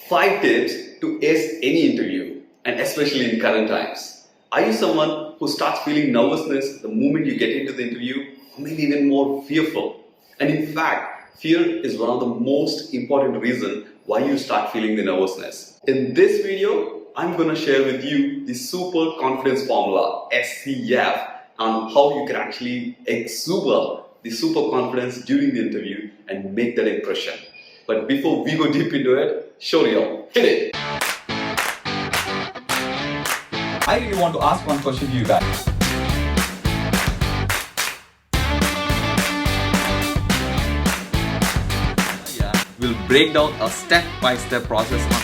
5 tips to ace any interview, and especially in current times. Are you someone who starts feeling nervousness the moment you get into the interview, or maybe even more fearful? And in fact, fear is one of the most important reasons why you start feeling the nervousness. In this video, I'm going to share with you the super confidence formula, SCF, on how you can actually exude the super confidence during the interview and make that impression. But before we go deep into it, Shoryo, hit it! I really want to ask one question to you guys. We'll break down a step-by-step process on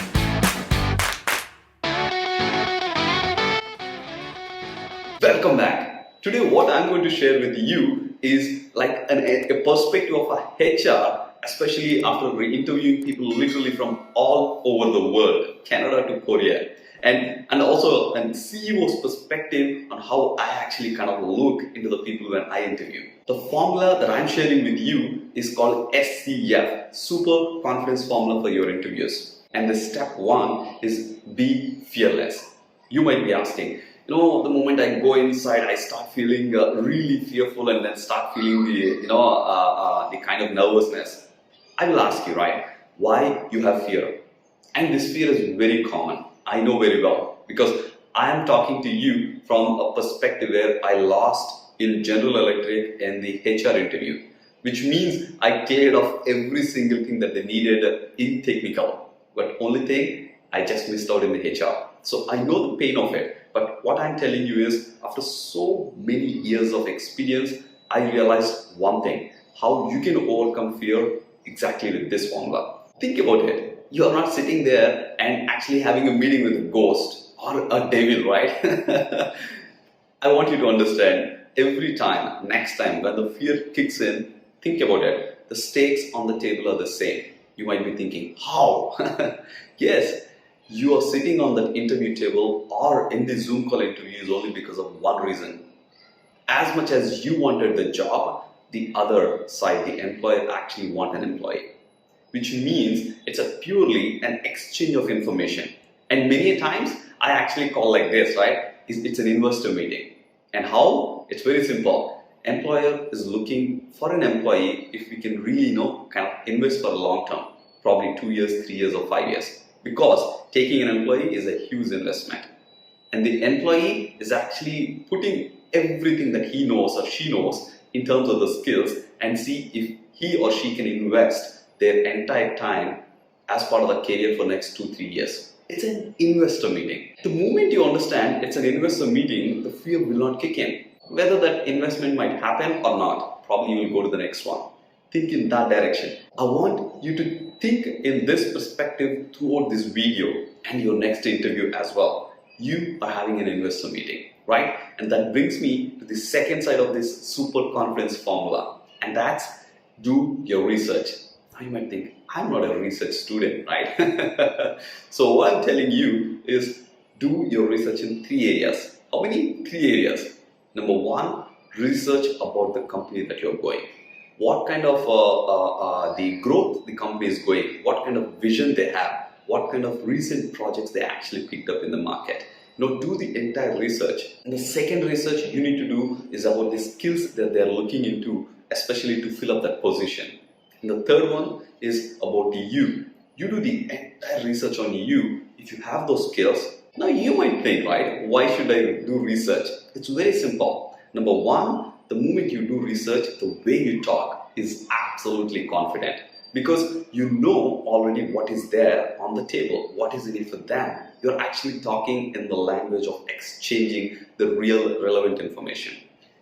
Welcome back. Today what I'm going to share with you is like a perspective of a HR, especially after interviewing people literally from all over the world, Canada to Korea, and also a CEO's perspective on how I actually kind of look into the people when I interview. The formula that I'm sharing with you is called SCF, Super Confidence Formula for your interviews. And the step 1 is be fearless. You might be asking, the moment I go inside, I start feeling really fearful and then start feeling the, the kind of nervousness. I will ask you, right, why you have fear? And this fear is very common. I know very well because I am talking to you from a perspective where I lost in General Electric in the HR interview, which means I cleared off every single thing that they needed in technical. But only thing, I just missed out in the HR. So I know the pain of it. But what I'm telling you is, after so many years of experience, I realized one thing, how you can overcome fear exactly with this formula. Think about it. You are not sitting there and actually having a meeting with a ghost or a devil, right? I want you to understand, every time, next time when the fear kicks in, think about it. The stakes on the table are the same. You might be thinking, how? Yes. You are sitting on that interview table or in the Zoom call interviews only because of one reason. As much as you wanted the job, the other side, the employer, actually want an employee. Which means it's a purely an exchange of information. And many times, I actually call like this, right? It's an investor meeting. And how? It's very simple. Employer is looking for an employee if we can really, kind of invest for a long term. Probably 2 years, 3 years or 5 years. Because taking an employee is a huge investment. And the employee is actually putting everything that he knows or she knows in terms of the skills and see if he or she can invest their entire time as part of the career for next 2-3 years. It's an investor meeting. The moment you understand it's an investor meeting, the fear will not kick in. Whether that investment might happen or not, probably you will go to the next one. Think in that direction. I want you to think in this perspective throughout this video and your next interview as well. You are having an investor meeting, right? And that brings me to the second side of this super confidence formula, and that's do your research. Now you might think, I'm not a research student, right? So what I'm telling you is do your research in 3 areas. How many? 3 areas. Number 1, research about the company that you're going. What kind of the growth the company is going, what kind of vision they have, what kind of recent projects they actually picked up in the market. Do the entire research. And the second research you need to do is about the skills that they're looking into, especially to fill up that position. And the third one is about you. You do the entire research on you. If you have those skills, now you might think, right, why should I do research? It's very simple. Number 1, the moment you do research, the way you talk is absolutely confident because you know already what is there on the table, what is in it for them. You're actually talking in the language of exchanging the real relevant information.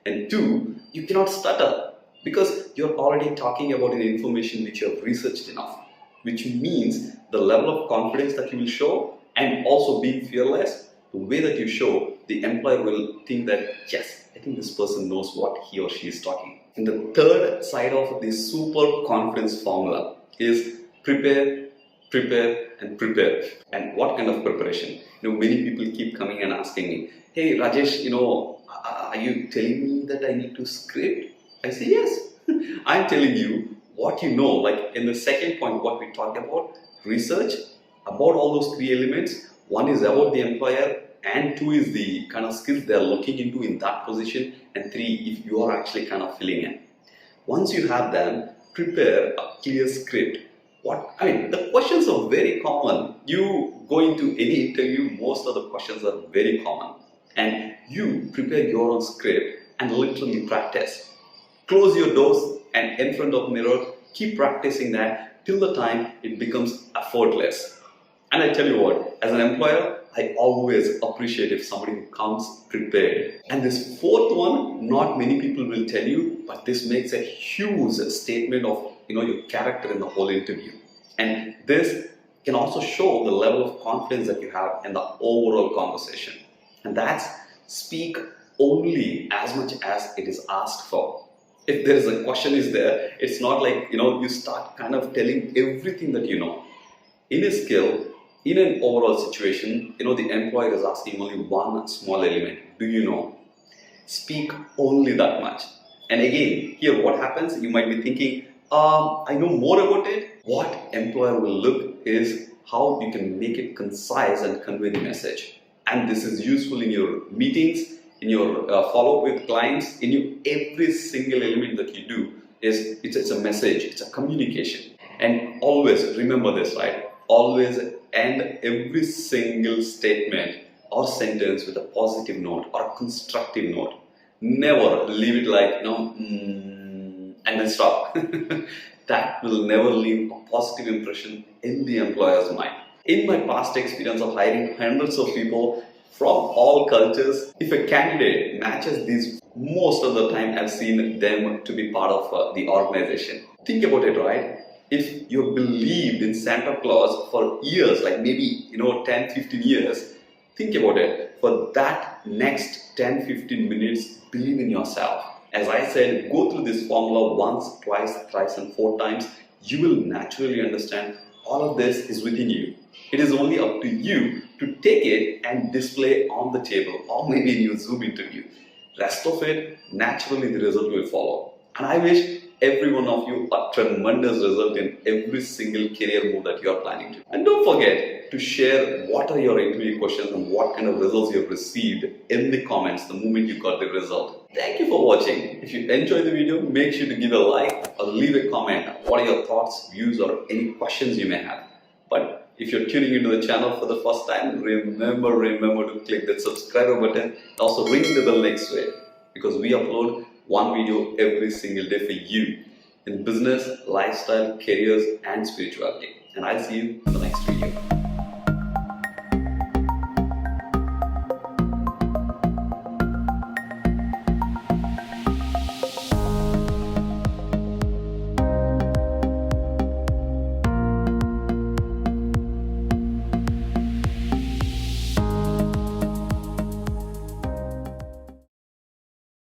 And 2, you cannot stutter because you're already talking about an information which you have researched enough, which means the level of confidence that you will show and also being fearless, the way that you show, the employer will think that, yes, I think this person knows what he or she is talking. And the third side of the super confidence formula is prepare, prepare and prepare. And what kind of preparation? Many people keep coming and asking me, hey Rajesh, are you telling me that I need to script? I say yes. I'm telling you what you know, like in the second point what we talked about, research about all those three elements. One is about the employer, and two is the kind of skills they're looking into in that position, and three, if you are actually kind of filling in. Once you have them, prepare a clear script. The questions are very common. You go into any interview, most of the questions are very common. And you prepare your own script and literally practice. Close your doors and in front of mirror, keep practicing that till the time it becomes effortless. And I tell you what, as an employer, I always appreciate if somebody comes prepared. And this fourth one, not many people will tell you, but this makes a huge statement of your character in the whole interview. And this can also show the level of confidence that you have in the overall conversation. And that's speak only as much as it is asked for. If there is a question is there, it's not like you start kind of telling everything that you know. In a skill, in an overall situation, the employer is asking only one small element. Do you know? Speak only that much. And again, here what happens, you might be thinking, I know more about it. What employer will look is how you can make it concise and convey the message. And this is useful in your meetings, in your follow-up with clients, in every single element that you do. It's a message, it's a communication. And always remember this, right? Always end every single statement or sentence with a positive note or a constructive note. Never leave it like, and then stop. That will never leave a positive impression in the employer's mind. In my past experience of hiring hundreds of people from all cultures, if a candidate matches these, most of the time I've seen them to be part of the organization. Think about it, right? If you believed in Santa Claus for years, like maybe 10, 15 years, think about it. For that next 10, 15 minutes, believe in yourself. As I said, go through this formula once, twice, thrice and 4 times. You will naturally understand all of this is within you. It is only up to you to take it and display on the table or maybe in your Zoom interview. Rest of it, naturally the result will follow. And I wish every one of you a tremendous result in every single career move that you are planning to. And don't forget to share what are your interview questions and what kind of results you have received in the comments the moment you got the result. Thank you for watching. If you enjoyed the video, make sure to give a like or leave a comment. What are your thoughts, views or any questions you may have. But if you're tuning into the channel for the first time, remember to click that subscribe button and also ring the bell next to it, because we upload one video every single day for you in business, lifestyle, careers and spirituality. And I'll see you in the next video.